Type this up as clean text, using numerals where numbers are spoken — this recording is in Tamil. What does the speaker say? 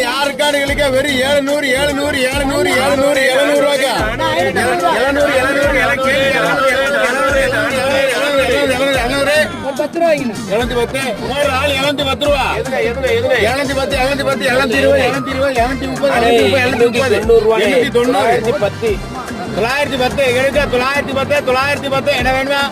யாருக்காடுகளுக்கு வெறும் 700 700 700 700 700 ரூபாய்க்கா 710 ஒரு ஆள் 710 ரூபா 710 710 720 910 என்ன வேணுமா